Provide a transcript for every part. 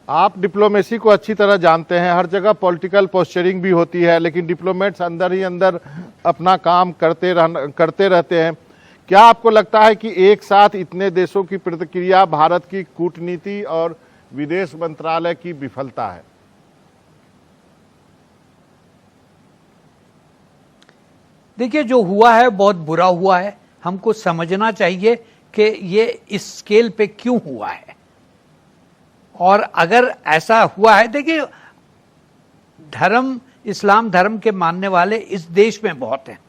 आप डिप्लोमेसी को अच्छी तरह जानते हैं, हर जगह पॉलिटिकल पोस्चरिंग भी होती है, लेकिन डिप्लोमेट्स अंदर ही अंदर अपना काम करते रहते हैं। क्या आपको लगता है कि एक साथ इतने देशों की प्रतिक्रिया भारत की कूटनीति और विदेश मंत्रालय की विफलता है? देखिए, जो हुआ है बहुत बुरा हुआ है। हमको समझना चाहिए कि ये इस स्केल पे क्यों हुआ है, और अगर ऐसा हुआ है, देखिए धर्म, इस्लाम धर्म के मानने वाले इस देश में बहुत हैं।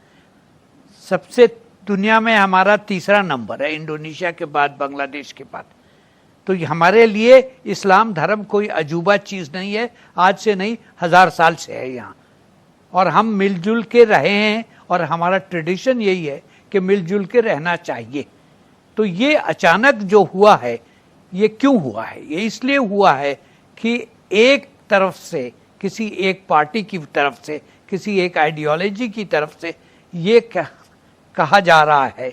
सबसे दुनिया में हमारा तीसरा नंबर है, इंडोनेशिया के बाद, बांग्लादेश के बाद। तो हमारे लिए इस्लाम धर्म कोई अजूबा चीज नहीं है, आज से नहीं 1000 साल से है यहाँ, और हम मिलजुल के रहे हैं, और हमारा ट्रेडिशन यही है कि मिलजुल के रहना चाहिए। तो ये अचानक जो हुआ है, ये क्यों हुआ है? ये इसलिए हुआ है कि एक तरफ से, किसी एक पार्टी की तरफ से, किसी एक आइडियोलॉजी की तरफ से ये कहा जा रहा है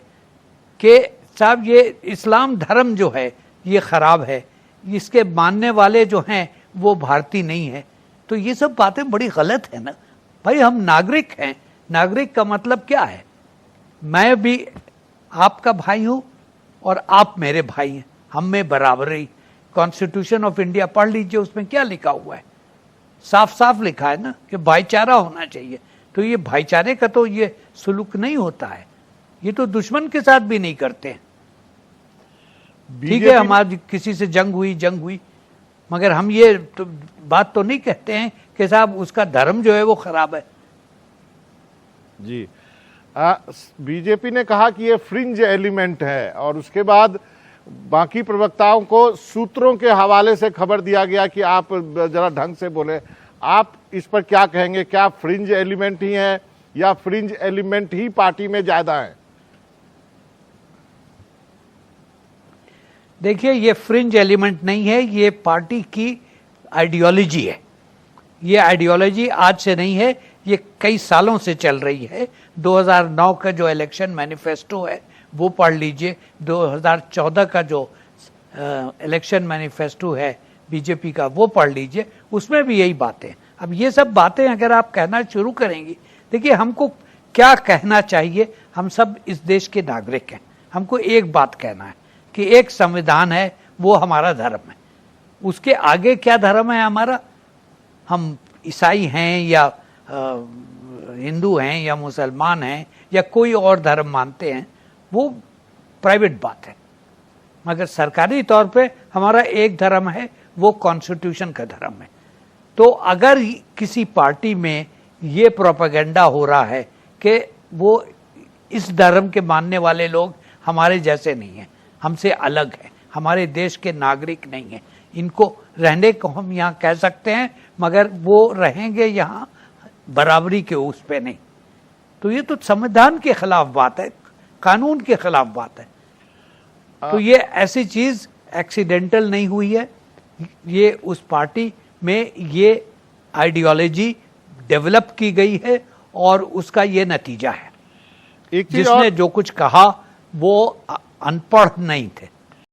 कि साहब ये इस्लाम धर्म जो है ये खराब है, इसके मानने वाले जो हैं वो भारतीय नहीं है। तो ये सब बातें बड़ी गलत है ना भाई। हम नागरिक हैं। नागरिक का मतलब क्या है? मैं भी आपका भाई हूं और आप मेरे भाई हैं, हम में बराबरी। कॉन्स्टिट्यूशन ऑफ इंडिया पढ़ लीजिए, उसमें क्या लिखा हुआ है? साफ साफ लिखा है ना कि भाईचारा होना चाहिए। तो ये भाईचारे का तो ये सुलूक नहीं होता है, ये तो दुश्मन के साथ भी नहीं करते हैं। ठीक है, हमारी किसी से जंग हुई, मगर हम ये तो बात तो नहीं कहते हैं कि साहब उसका धर्म जो है वो खराब है। जी, बीजेपी ने कहा कि ये फ्रिंज एलिमेंट है, और उसके बाद बाकी प्रवक्ताओं को सूत्रों के हवाले से खबर दिया गया कि आप जरा ढंग से बोले। आप इस पर क्या कहेंगे? क्या फ्रिंज एलिमेंट ही है, या फ्रिंज एलिमेंट ही पार्टी में ज्यादा है? देखिए, ये फ्रिंज एलिमेंट नहीं है, ये पार्टी की आइडियोलॉजी है। ये आइडियोलॉजी आज से नहीं है, ये कई सालों से चल रही है। 2009 का जो इलेक्शन मैनिफेस्टो है वो पढ़ लीजिए, 2014 का जो इलेक्शन मैनिफेस्टो है बीजेपी का वो पढ़ लीजिए, उसमें भी यही बातें। अब ये सब बातें अगर आप कहना शुरू करेंगी, देखिए हमको क्या कहना चाहिए? हम सब इस देश के नागरिक हैं। हमको एक बात कहना है कि एक संविधान है, वो हमारा धर्म है। उसके आगे क्या धर्म है हमारा? हम ईसाई हैं या हिंदू हैं या मुसलमान हैं या कोई और धर्म मानते हैं, वो प्राइवेट बात है। मगर सरकारी तौर पे हमारा एक धर्म है, वो कॉन्स्टिट्यूशन का धर्म है। तो अगर किसी पार्टी में ये प्रोपेगेंडा हो रहा है कि वो इस धर्म के मानने वाले लोग हमारे जैसे नहीं हैं, हमसे अलग है, हमारे देश के नागरिक नहीं हैं, इनको रहने को हम यहाँ कह सकते हैं, मगर वो रहेंगे यहाँ बराबरी के उस पे नहीं, तो ये तो संविधान के खिलाफ बात है, कानून के खिलाफ बात है। तो ये ऐसी चीज एक्सीडेंटल नहीं हुई है, ये उस पार्टी में ये आइडियोलॉजी डेवलप की गई है और उसका ये नतीजा है। जिसने जो कुछ कहा वो अनपढ़ नहीं थे,